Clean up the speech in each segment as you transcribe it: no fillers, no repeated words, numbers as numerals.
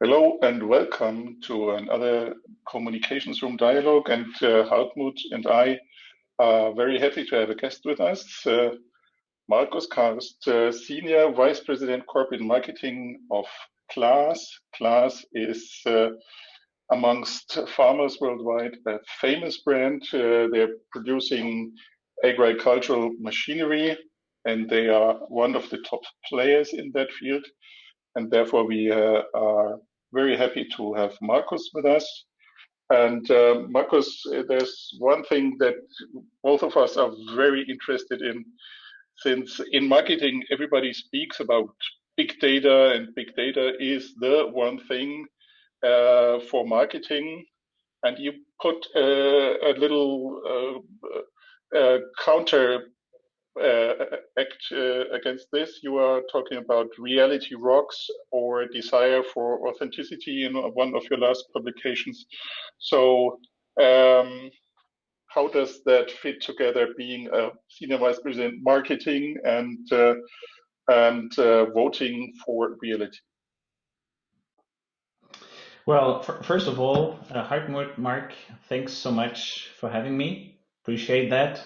Hello and welcome to another Communications Room Dialogue. And Hartmut and I are very happy to have a guest with us, Markus Karst, Senior Vice President Corporate Marketing of Claas. Claas is amongst farmers worldwide a famous brand. They're producing agricultural machinery and they are one of the top players in that field. And therefore we are very happy to have Markus with us. And Markus, there's one thing that both of us are very interested in, since in marketing, everybody speaks about big data, and big data is the one thing for marketing. And you put a little counter act against this. You are talking about reality rocks or desire for authenticity in one of your last publications. So how does that fit together, being a senior vice president marketing and voting for reality? Well, first of all, Hartmut, Mark, thanks so much for having me. Appreciate that,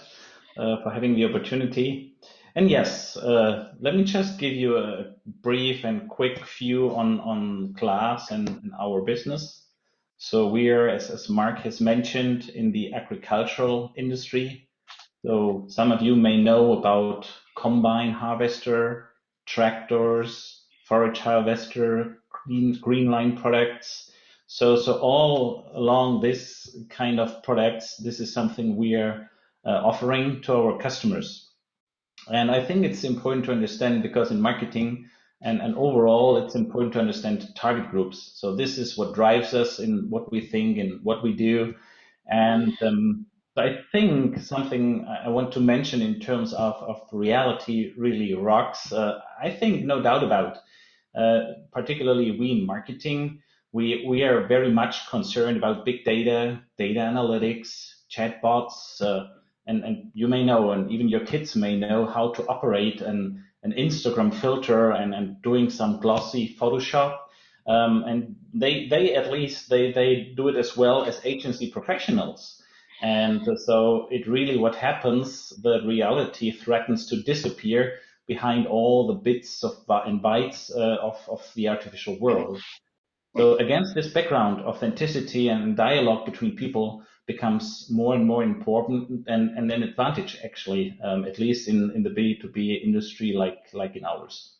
for having the opportunity. And yes, let me just give you a brief and quick view on Claas and our business. So we are, as Mark has mentioned, in the agricultural industry. So some of you may know about combine harvester, tractors, forage harvester, green line products. So all along this kind of products, this is something we are offering to our customers. And I think it's important to understand, because in marketing and overall, it's important to understand target groups. So this is what drives us in what we think and what we do. And I think something I want to mention in terms of reality really rocks. I think no doubt about, particularly we in marketing, we are very much concerned about big data, data analytics, chatbots, and you may know, and even your kids may know, how to operate an Instagram filter and doing some glossy Photoshop. And they at least they do it as well as agency professionals. And so it really, what happens, the reality threatens to disappear behind all the bits and bytes of the artificial world. So against this background, authenticity and dialogue between people becomes more and more important, and an advantage, actually, at least in the B2B industry like in ours.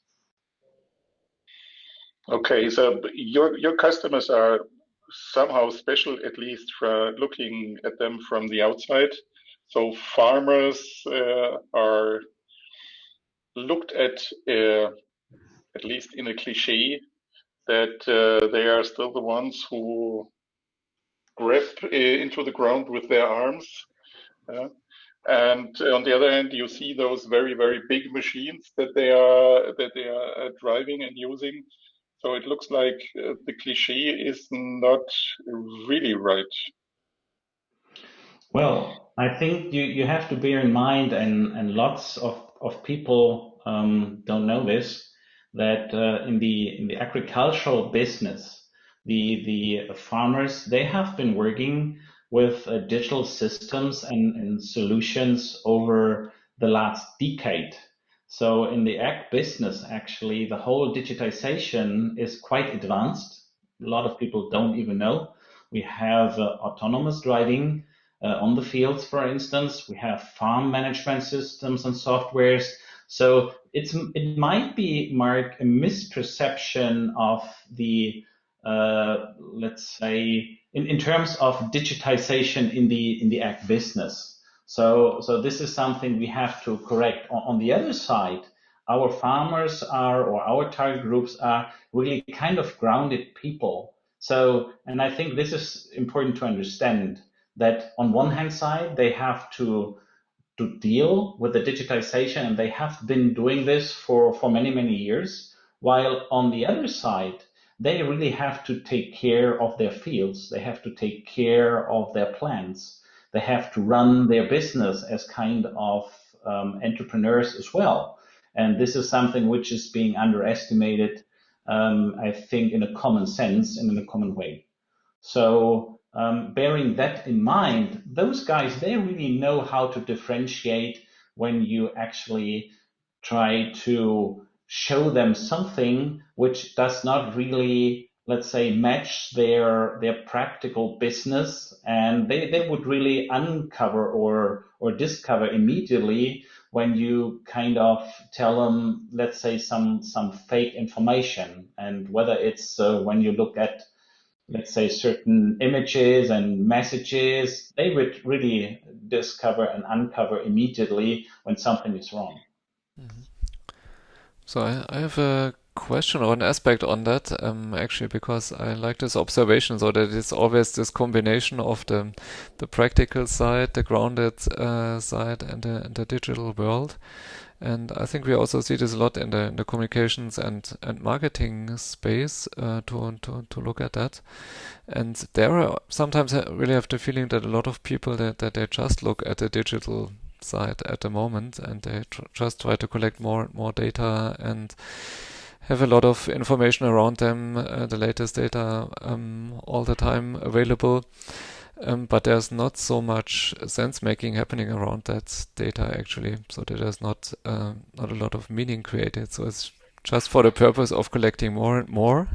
Okay, so your customers are somehow special, at least for looking at them from the outside. So farmers are looked at least in a cliche, that they are still the ones who grab into the ground with their arms. And on the other hand, you see those very, very big machines that they are driving and using. So it looks like the cliche is not really right. Well, I think you have to bear in mind, and lots of people don't know this, that in the agricultural business, the farmers, they have been working with digital systems and solutions over the last decade. So in the ag business, actually, the whole digitization is quite advanced. A lot of people don't even know. We have autonomous driving on the fields, for instance. We have farm management systems and softwares. So it might be, Mark, a misperception of the let's say in terms of digitization in the ag business. So this is something we have to correct. On the other side, our farmers are, or our target groups are, really kind of grounded people. So, and I think this is important to understand, that on one hand side, they have to deal with the digitization, and they have been doing this for many years, while on the other side, they really have to take care of their fields. They have to take care of their plants. They have to run their business as kind of entrepreneurs as well. And this is something which is being underestimated I think, in a common sense and in a common way. So bearing that in mind, those guys, they really know how to differentiate when you actually try to show them something which does not really, let's say, match their practical business, and they would really uncover or discover immediately when you kind of tell them, let's say, some fake information. And whether it's when you look at, let's say, certain images and messages, they would really discover and uncover immediately when something is wrong. Mhm. So I have a question or an aspect on that, actually, because I like this observation, so that it's always this combination of the practical side, the grounded side, and the digital world. And I think we also see this a lot in the communications and marketing space, to look at that. And there are sometimes I really have the feeling that a lot of people that they just look at the digital side at the moment, and they just try to collect more data and have a lot of information around them, the latest data all the time available. But there's not so much sense making happening around that data actually, so that there's not a lot of meaning created. So it's just for the purpose of collecting more and more,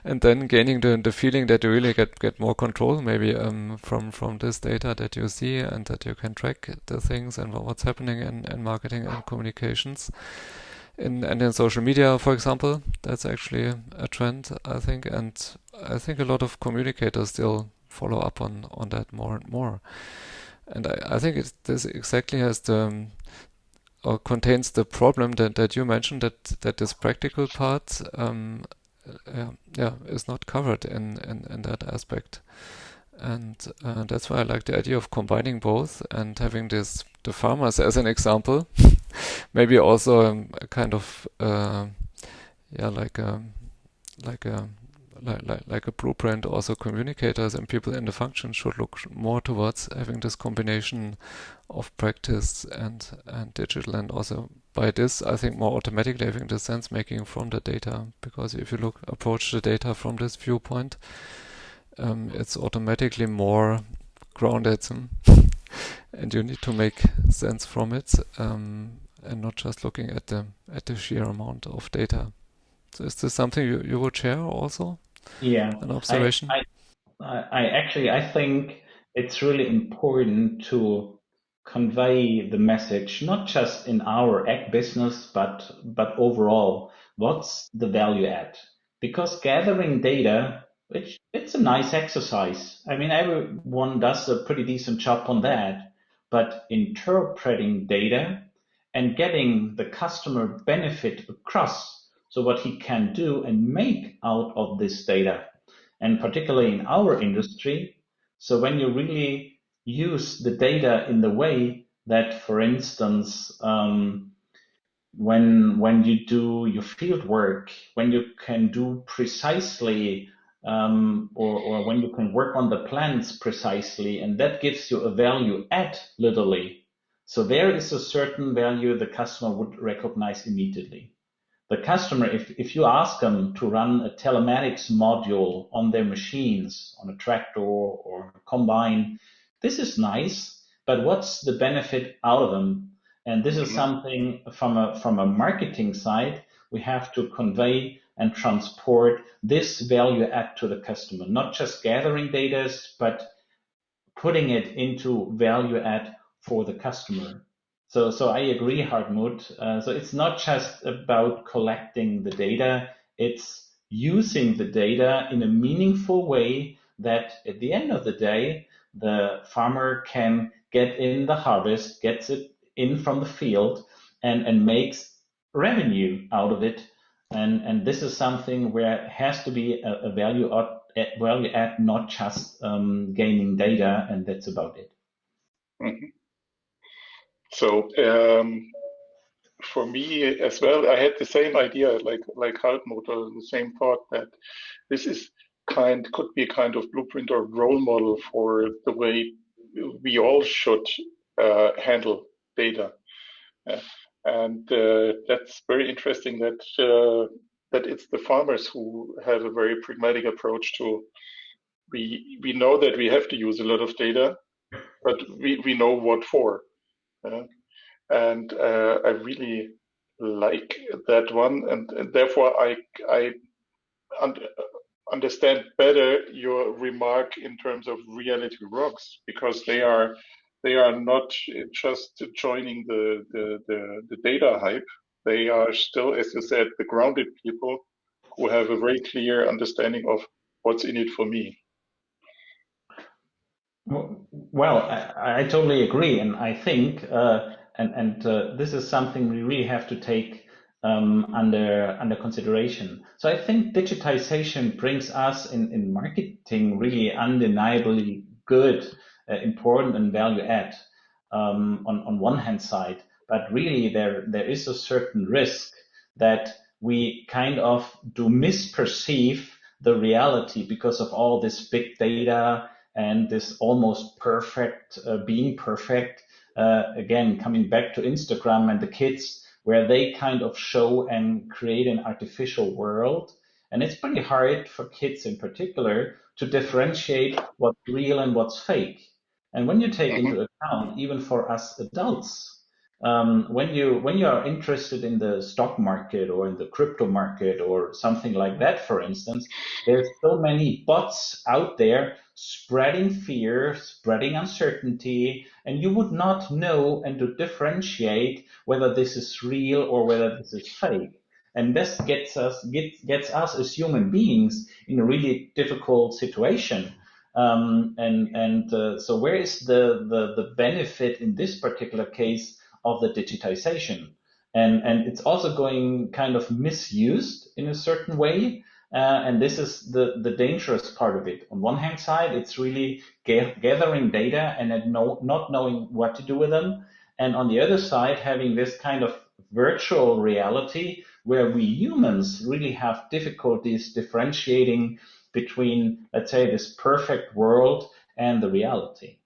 and then gaining the feeling that you really get more control, maybe from this data that you see, and that you can track the things and what's happening in marketing and communications. And in social media, for example, that's actually a trend, I think, and I think a lot of communicators still follow up on that more and more. And I think this exactly has the or contains the problem that you mentioned, that this practical part is not covered in that aspect. And that's why I like the idea of combining both and having the farmers as an example. Maybe also a kind of like a like a like a blueprint. Also, communicators and people in the function should look more towards having this combination of practice and digital, and also by this, I think, more automatically having the sense making from the data. Because if you approach the data from this viewpoint, it's automatically more grounded, and you need to make sense from it, and not just looking at the sheer amount of data. So is this something you would share also? Yeah, An I, observation? I, I think it's really important to convey the message, not just in our ag business, but overall, what's the value add? Because gathering data, which it's a nice exercise. I mean, everyone does a pretty decent job on that, but interpreting data and getting the customer benefit across, so what he can do and make out of this data, and particularly in our industry. So when you really use the data in the way that, for instance, when you do your field work, when you can do precisely, or when you can work on the plants precisely, and that gives you a value add, literally. So there is a certain value the customer would recognize immediately. The customer, if you ask them to run a telematics module on their machines, on a tractor or a combine, this is nice, but what's the benefit out of them? And this is Mhm. something from a marketing side, we have to convey and transport this value add to the customer, not just gathering data, but putting it into value add for the customer. So I agree, Hartmut. So it's not just about collecting the data, it's using the data in a meaningful way that at the end of the day, the farmer can get in the harvest, gets it in from the field, and makes revenue out of it. And this is something where it has to be a value add, not just gaining data, and that's about it. Mhm. So for me as well, I had the same idea, like Hartmut, or the same thought that this is could be a kind of blueprint or role model for the way we all should handle data. Yeah. And that's very interesting that that it's the farmers who have a very pragmatic approach to. We know that we have to use a lot of data, but we know what for. And I really like that one, and therefore I understand better your remark in terms of reality rocks, because they are not just joining the data hype. They are still, as you said, the grounded people who have a very clear understanding of what's in it for me. Well, I totally agree, and I think, this is something we really have to take under consideration. So I think digitization brings us in marketing really undeniably good, important, and value add on one hand side, but really there is a certain risk that we kind of do misperceive the reality because of all this big data and this almost perfect, being perfect. Again, coming back to Instagram and the kids, where they kind of show and create an artificial world. And it's pretty hard for kids in particular to differentiate what's real and what's fake. And when you take into account, even for us adults, when you are interested in the stock market or in the crypto market or something like that, for instance, there's so many bots out there spreading fear, spreading uncertainty, and you would not know and to differentiate whether this is real or whether this is fake. And this gets us as human beings in a really difficult situation. So where is the benefit in this particular case of the digitization? And it's also going kind of misused in a certain way. And this is the dangerous part of it. On one hand side, it's really gathering data and not knowing what to do with them. And on the other side, having this kind of virtual reality where we humans really have difficulties differentiating between, let's say, this perfect world and the reality.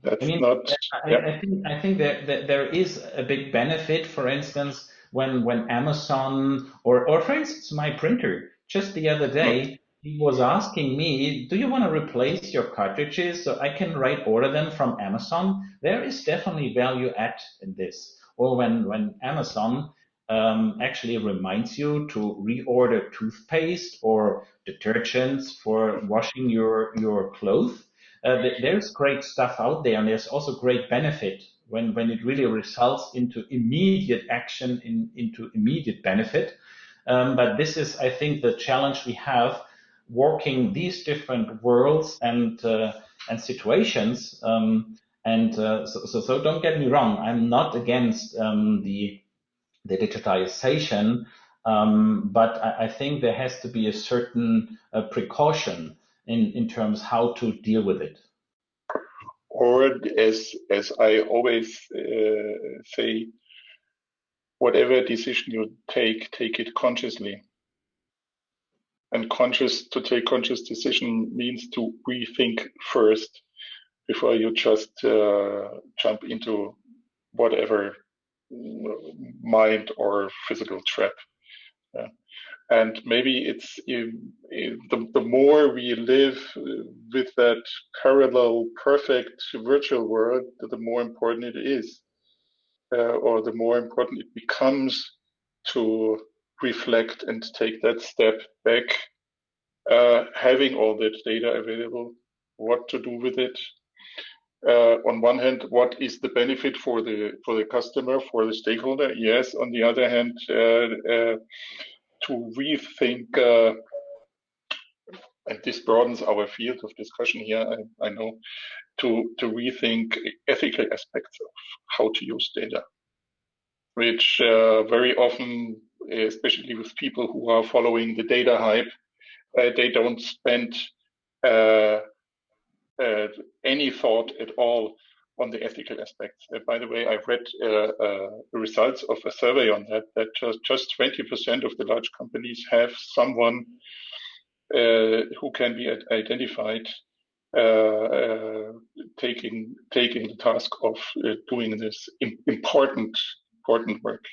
That's not. I think that there is a big benefit, for instance, when Amazon or for instance, my printer, just the other day, he was asking me, do you want to replace your cartridges so I can order them from Amazon? There is definitely value add in this. Or when Amazon actually reminds you to reorder toothpaste or detergents for washing your clothes. There's great stuff out there, and there's also great benefit when it really results into immediate action, into immediate benefit. But this is, I think, the challenge we have working these different worlds and situations. So don't get me wrong, I'm not against the digitization, but I think there has to be a certain precaution in terms how to deal with it. Or as I always say, whatever decision you take it consciously. And to take conscious decision means to rethink first before you just jump into whatever mind or physical trap. And maybe it's the more we live with that parallel, perfect virtual world, the more important it is, or the more important it becomes to reflect and take that step back, having all that data available, what to do with it. On one hand, what is the benefit for the customer, for the stakeholder? Yes. On the other hand, to rethink, and this broadens our field of discussion here, I know, to rethink ethical aspects of how to use data, which very often, especially with people who are following the data hype, they don't spend any thought at all on the ethical aspects. By the way, I've read the results of a survey on that just 20% of the large companies have someone who can be identified taking the task of doing this important important work.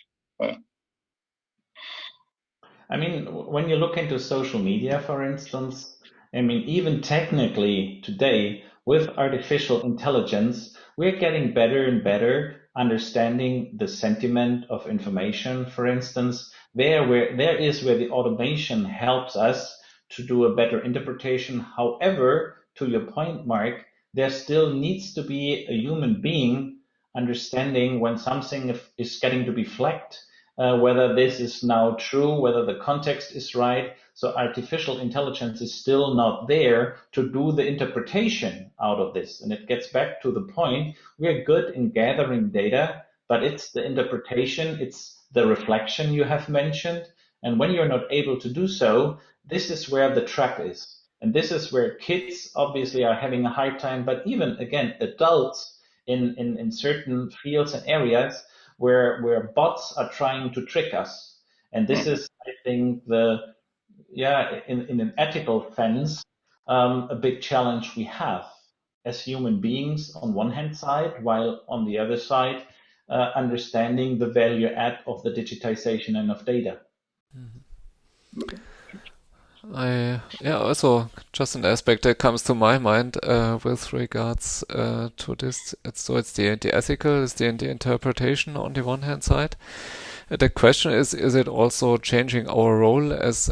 I mean, when you look into social media, for instance, I mean, even technically today with artificial intelligence, we're getting better and better understanding the sentiment of information. For instance, there is where the automation helps us to do a better interpretation. However, to your point, Mark, there still needs to be a human being understanding when something is getting to be flagged, whether this is now true, whether the context is right. So artificial intelligence is still not there to do the interpretation out of this. And it gets back to the point, we're good in gathering data, but it's the interpretation, it's the reflection you have mentioned. And when you're not able to do so, this is where the trap is. And this is where kids obviously are having a hard time, but even again, adults in certain fields and areas where bots are trying to trick us. And this is, I think, in an ethical sense, a big challenge we have as human beings on one hand side, while on the other side, understanding the value add of the digitization and of data. Also just an aspect that comes to my mind with regards to this. It's the ethical, it's the interpretation on the one hand side. The question is it also changing our role as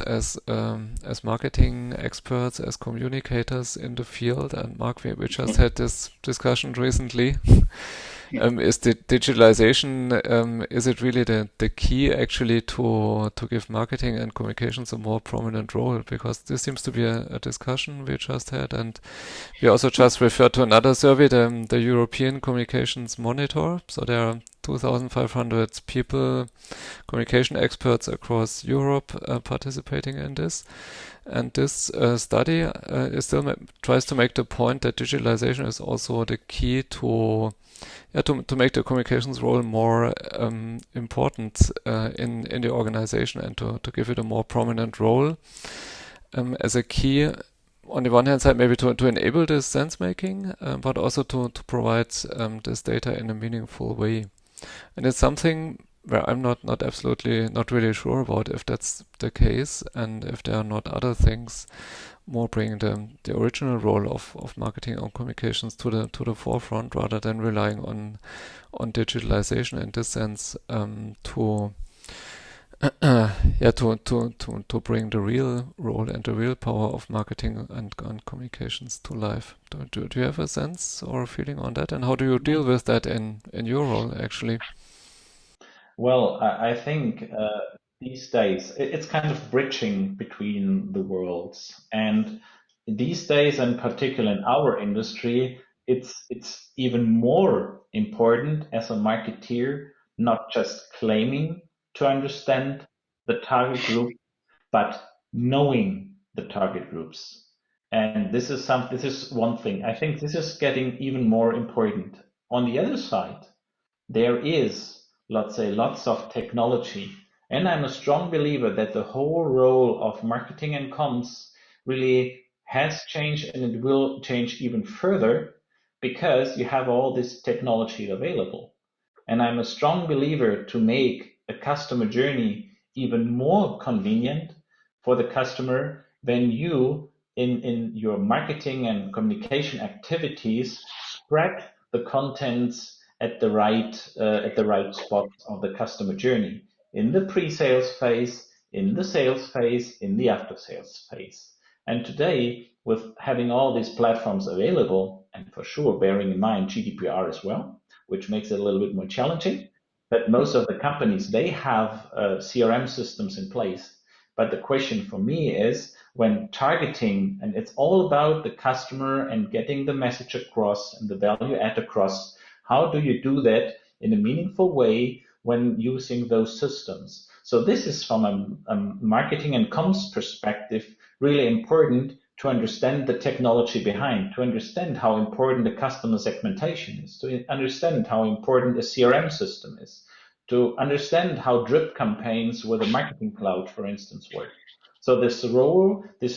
marketing experts, as communicators in the field? And Mark, we just had this discussion recently. Is the digitalization, is it really the key actually to give marketing and communications a more prominent role? Because this seems to be a discussion we just had, and we also just referred to another survey, the European Communications Monitor. So there are 2,500 people, communication experts across Europe participating in this. And this study tries to make the point that digitalization is also the key to make the communications role more important in the organization, and to give it a more prominent role as a key, on the one hand side, maybe to enable this sense making, but also to provide this data in a meaningful way. And it's something where I'm not really sure about if that's the case, and if there are not other things more bringing the original role of marketing and communications to the forefront, rather than relying on digitalization in this sense to bring the real role and the real power of marketing and communications to life. Do you have a sense or a feeling on that, and how do you deal with that in your role actually? Well, I think these days it's kind of bridging between the worlds, and these days, in particular in our industry, it's even more important as a marketeer, not just claiming to understand the target group, but knowing the target groups. And this is one thing. I think this is getting even more important. On the other side, there is, let's say, lots of technology. And I'm a strong believer that the whole role of marketing and comms really has changed, and it will change even further because you have all this technology available. And I'm a strong believer to make a customer journey even more convenient for the customer when you, in your marketing and communication activities, spread the contents at the right spot of the customer journey, in the pre-sales phase, in the sales phase, in the after-sales phase. And today, with having all these platforms available, and for sure bearing in mind GDPR as well, which makes it a little bit more challenging, but most of the companies, they have CRM systems in place. But the question for me is, when targeting, and it's all about the customer and getting the message across and the value add across, how do you do that in a meaningful way when using those systems? So this is from a marketing and comms perspective really important to understand the technology behind, to understand how important the customer segmentation is, to understand how important a CRM system is, to understand how drip campaigns with a marketing cloud, for instance, work. So this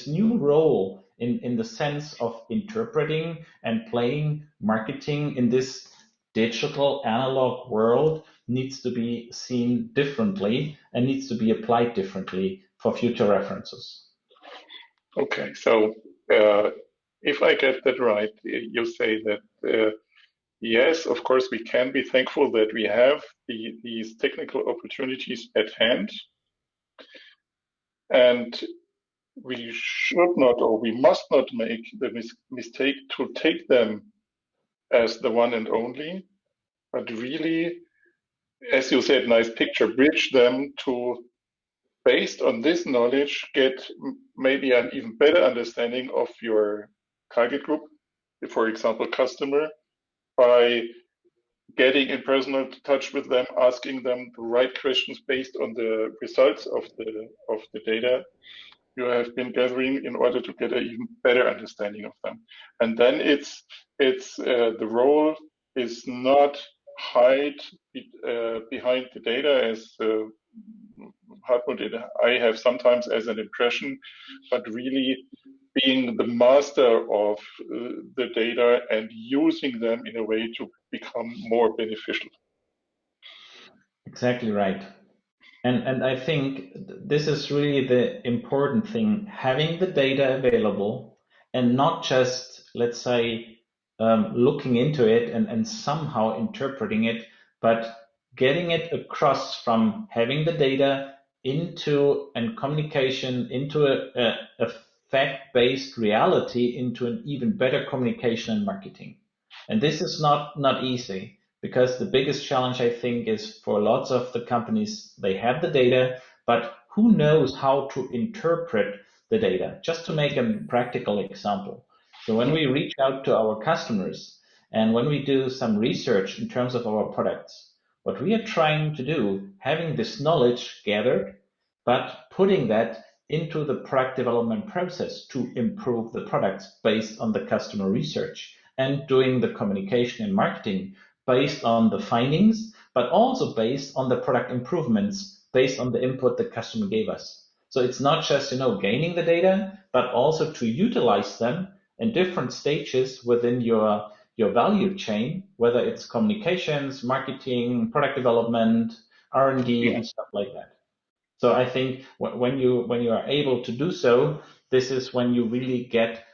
new role in the sense of interpreting and playing marketing in this digital analog world needs to be seen differently and needs to be applied differently for future references. Okay, so if I get that right, you say that yes, of course, we can be thankful that we have these technical opportunities at hand, and we should not or we must not make the mistake to take them as the one and only, but really, as you said, nice picture, bridge them to, based on this knowledge, get maybe an even better understanding of your target group, for example, customer, by getting in personal touch with them, asking them the right questions based on the results of the data you have been gathering in order to get an even better understanding of them. And then it's the role is not hide behind the data as Hartmut and I have sometimes as an impression, but really being the master of the data and using them in a way to become more beneficial. Exactly right. And I think this is really the important thing, having the data available and not just, let's say, looking into it and somehow interpreting it, but getting it across from having the data into and communication into a fact-based reality into an even better communication and marketing. And this is not easy, because the biggest challenge, I think, is for lots of the companies, they have the data, but who knows how to interpret the data? Just to make a practical example. So when we reach out to our customers and when we do some research in terms of our products, what we are trying to do, having this knowledge gathered, but putting that into the product development process to improve the products based on the customer research, and doing the communication and marketing based on the findings, but also based on the product improvements, based on the input the customer gave us. So it's not just, gaining the data, but also to utilize them in different stages within your value chain, whether it's communications, marketing, product development, R&D, and stuff like that. So I think when you are able to do so, this is when you really get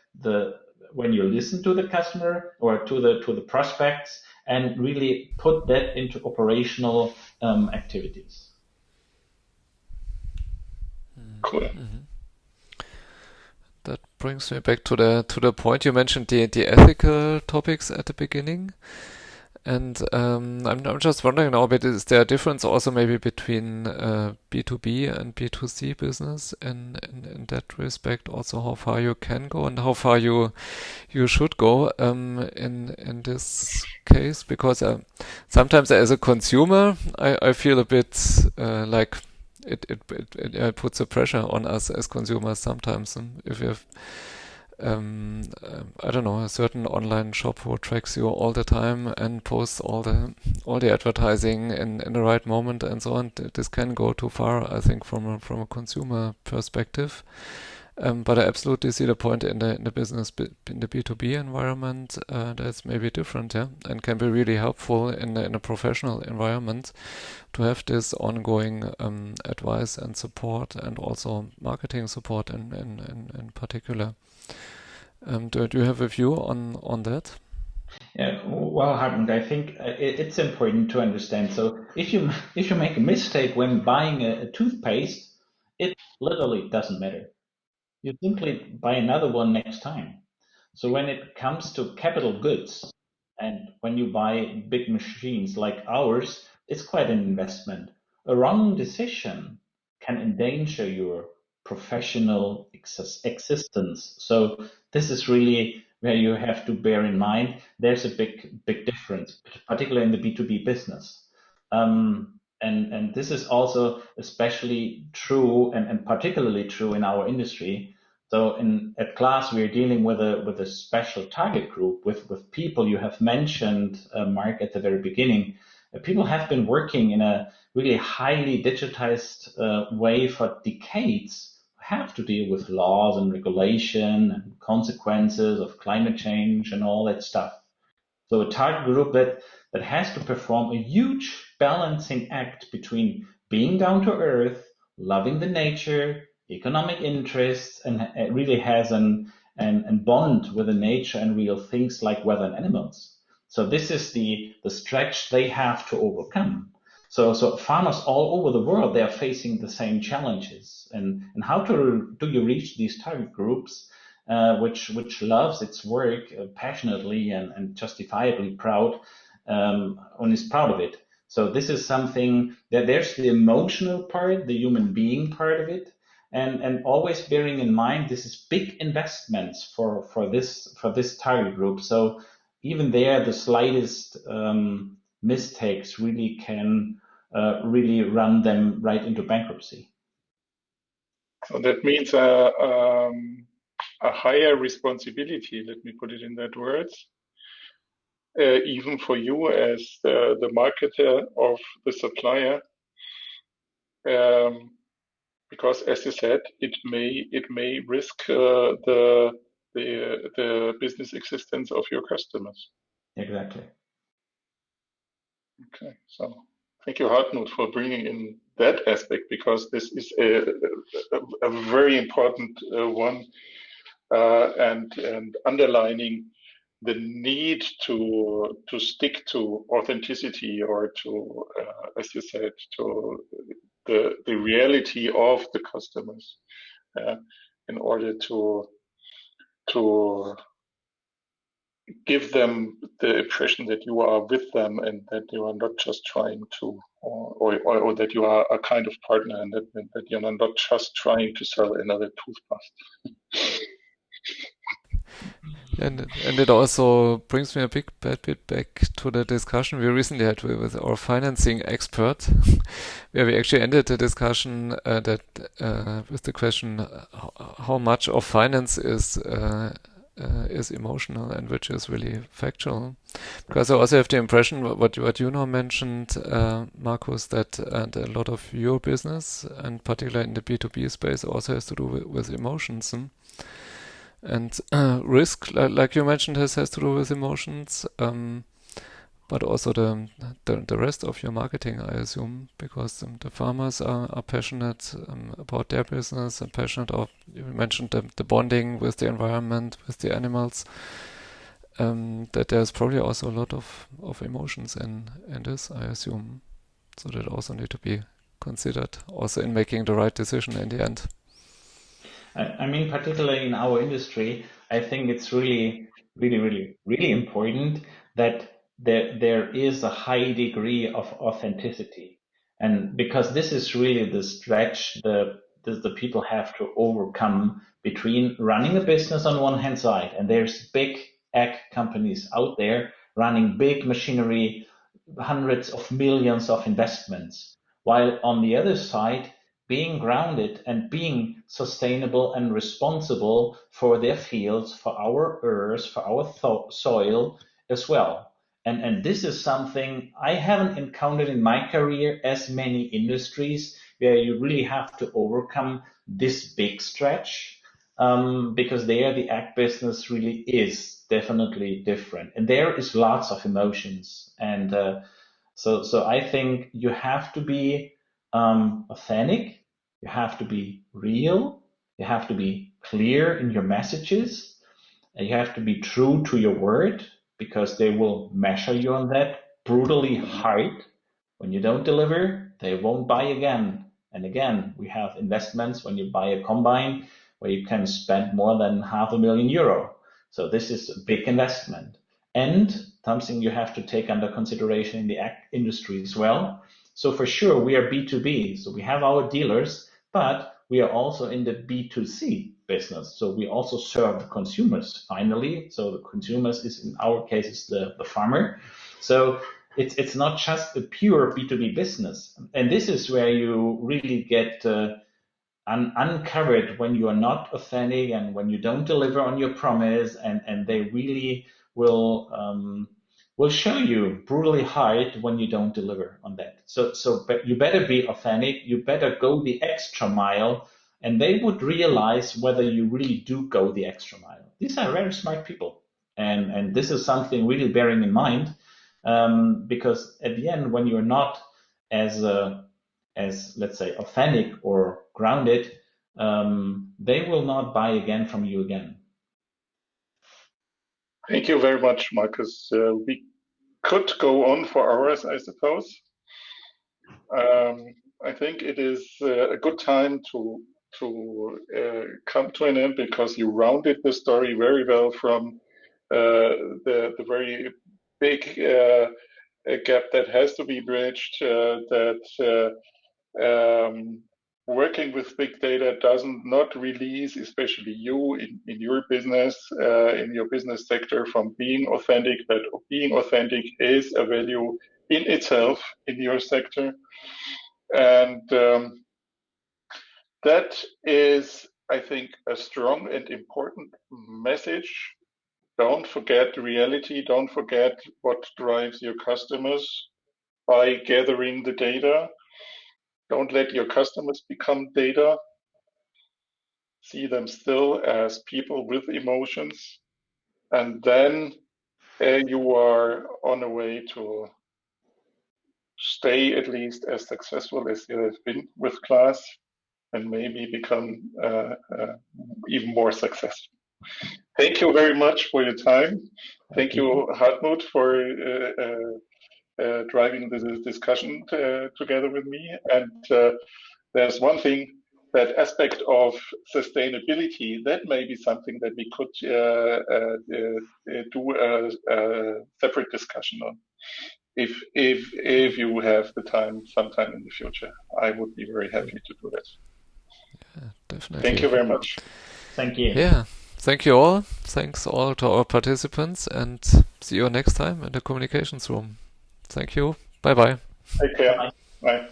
when you listen to the customer or to the prospects and really put that into operational activities. Cool. Mm-hmm. That brings me back to the point you mentioned, the ethical topics at the beginning. And I'm just wondering now, but is there a difference also maybe between B2B and B2C business in that respect? Also, how far you can go and how far you should go in this case? Because sometimes as a consumer, I feel a bit like it puts a pressure on us as consumers sometimes. If you have I don't know, a certain online shop who tracks you all the time and posts all the advertising in the right moment and so on. This can go too far, I think, from a consumer perspective. But I absolutely see the point in the business, in the B2B environment, that's maybe different, yeah, and can be really helpful in a professional environment to have this ongoing advice and support, and also marketing support in particular. Do you have a view on that? Yeah, well, Hartmut, I think it's important to understand. So if you make a mistake when buying a toothpaste, it literally doesn't matter. You simply buy another one next time. So when it comes to capital goods, and when you buy big machines like ours, it's quite an investment. A wrong decision can endanger your professional existence. So this is really where you have to bear in mind there's a big difference, particularly in the B2B business. And this is also especially true and particularly true in our industry. So at Class, we're dealing with a special target group with people you have mentioned, Mark, at the very beginning. People have been working in a really highly digitized way for decades, have to deal with laws and regulation and consequences of climate change and all that stuff. So a target group that has to perform a huge balancing act between being down to earth, loving the nature, economic interests, and really has an bond with the nature and real things like weather and animals. So this is the stretch they have to overcome. So farmers all over the world, they are facing the same challenges. And how do you reach these target groups, which loves its work passionately and justifiably proud, and is proud of it? So this is something that there's the emotional part, the human being part of it, and always bearing in mind this is big investments for this target group. So even there, the slightest mistakes really can really run them right into bankruptcy. So that means a higher responsibility, let me put it in that words, even for you as the marketer of the supplier, because as you said, it may risk the business existence of your customers. Exactly. Okay, so thank you, Hartmut, for bringing in that aspect, because this is a very important one, and underlining the need to stick to authenticity, or to, as you said, to the reality of the customers, in order to give them the impression that you are with them, and that you are not just trying to, or that you are a kind of partner, and that you're not just trying to sell another toothpaste. And it also brings me a bad bit back to the discussion we recently had with our financing expert, where we actually ended the discussion with the question how much of finance is emotional and which is really factual. Because I also have the impression what you now mentioned, Markus, that and a lot of your business, and particularly in the B2B space, also has to do with emotions. And risk, like you mentioned, has to do with emotions, but also the rest of your marketing, I assume, because the farmers are passionate about their business, and passionate of, you mentioned the bonding with the environment, with the animals, that there's probably also a lot of emotions in this, I assume. So that also need to be considered also in making the right decision in the end. I mean, particularly in our industry, I think it's really, really, really, really important that there is a high degree of authenticity. And because this is really the stretch the people have to overcome between running a business on one hand side, and there's big ag companies out there running big machinery, hundreds of millions of investments, while on the other side, being grounded and being sustainable and responsible for their fields, for our earth, for our soil as well. And this is something I haven't encountered in my career as many industries where you really have to overcome this big stretch, because there the ag business really is definitely different. And there is lots of emotions. And so I think you have to be authentic. You have to be real. You have to be clear in your messages. And you have to be true to your word, because they will measure you on that brutally hard. When you don't deliver, they won't buy again. And again, we have investments when you buy a combine where you can spend more than €500,000. So this is a big investment, and something you have to take under consideration in the ag industry as well. So for sure, we are B2B. So we have our dealers, but we are also in the B2C business. So we also serve the consumers finally. So the consumers is, in our case, is the farmer. So it's not just a pure B2B business. And this is where you really get uncovered when you are not authentic and when you don't deliver on your promise, and they really will show you brutally hard when you don't deliver on that. So but you better be authentic. You better go the extra mile, and they would realize whether you really do go the extra mile. These are very smart people, and this is something really bearing in mind, because at the end, when you're not as let's say authentic or grounded, they will not buy again from you again. Thank you very much, Marcus. We could go on for hours, I suppose. I think it is a good time to come to an end, because you rounded the story very well from the very big gap that has to be bridged, that working with big data doesn't not release, especially you in your business, in your business sector, from being authentic, that being authentic is a value in itself in your sector. And that is, I think, a strong and important message. Don't forget reality. Don't forget what drives your customers by gathering the data. Don't let your customers become data. See them still as people with emotions. And then you are on a way to stay at least as successful as you have been with Class, and maybe become even more successful. Thank you very much for your time. Thank you, Hartmut, for driving this discussion together with me. And there's one thing, that aspect of sustainability, that may be something that we could do a separate discussion on. If you have the time sometime in the future, I would be very happy to do that. Yeah, definitely. Thank you very much. Thank you. Yeah, thank you all. Thanks all to our participants, and see you next time in the communications room. Thank you. Bye-bye. Take care. Bye.